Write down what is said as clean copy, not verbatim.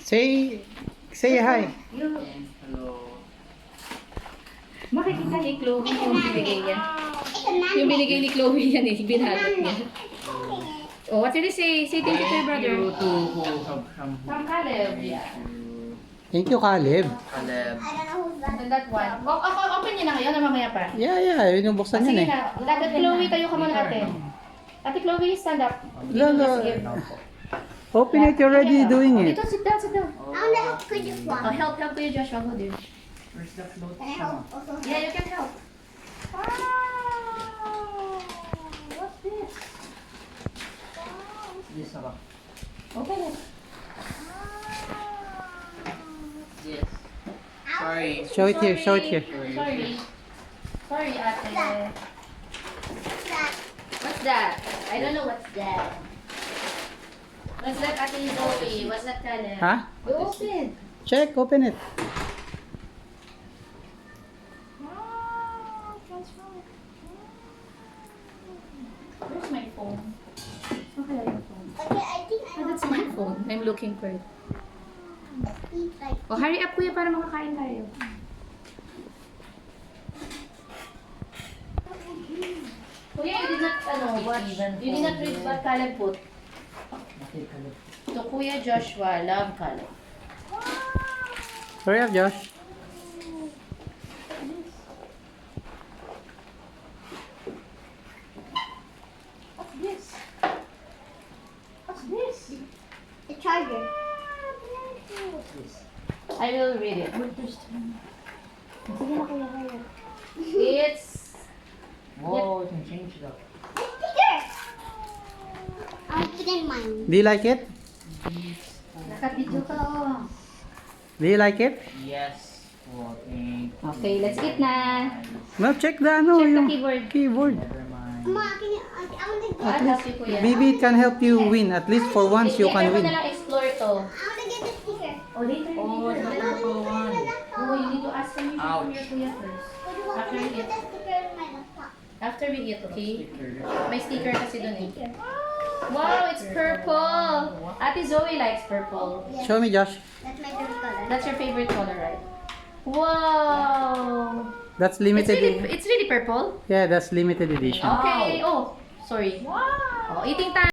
Say hi. Hello. Makikita ni Chloe yung binigay niya. Yung binigay ni Chloe yan eh, binalot niya. Oh, what did you say? Say thank you to your brother. You to who? From Caleb. Yeah. Thank you, Caleb. Caleb. And that one. Open niyo na ngayon o mamaya pa? Yeah, yun yung buksan Sige yan eh. na. Ate Chloe, tayo ka muna ate. Ate Chloe, stand up. Lalo. Sige. Open it, you're already doing it. Dito, sit down, sit down. I want to help Kuya Oh, help Kuya Joshua. Hold it. Where's the float? Can I help also? Yeah, you can help. What's this? This one. Open it. Yes. Sorry. Show it here, show it here. Sorry. Sorry, ate. What's that? What's that? I don't know what's that. What's that, Ate Zoe? What's that, Caleb? Ha? You open. Check, open it. Where's my phone? Okay, your phone. Okay, I think I Oh, that's my phone. I'm looking for it. eat like Oh, hurry up, kuya, para makakain tayo. Kuya, you did not, you did not read what Caleb put. To Kuya Joshua, love Caleb. Hurry up, Josh. What's this? What's this? the charger. I will read it. Sige na kuya, kuya. It's Whoa, you can change that. Sticker! I'll put in mine. Do you like it? nakabidyo ka, oh. Do you like it? Yes. Oh, thank you. Okay, let's eat na. No, check the ano, Check the yung keyboard. keyboard. Never mind. Ma, can you, I want to get, I'll help you, kuya. Maybe it can help you win. At least for once you can Later mo win. na lang explore to. I want to get the sticker. Oh, later. Oh, it's the purple one. Oh, you need to ask permission from your kuya first. What do you want After me we to put eat. the sticker in my laptop? After we eat, okay? Sticker. May sticker kasi dun eh. Sticker. Wow, it's purple! Ate Zoe likes purple. Yes, Show me, Josh. that's my favorite color. That's your favorite color, right? Wow! That's limited. It's really purple? Yeah, that's limited edition. Okay. Oh, sorry. Wow! Oh, eating time.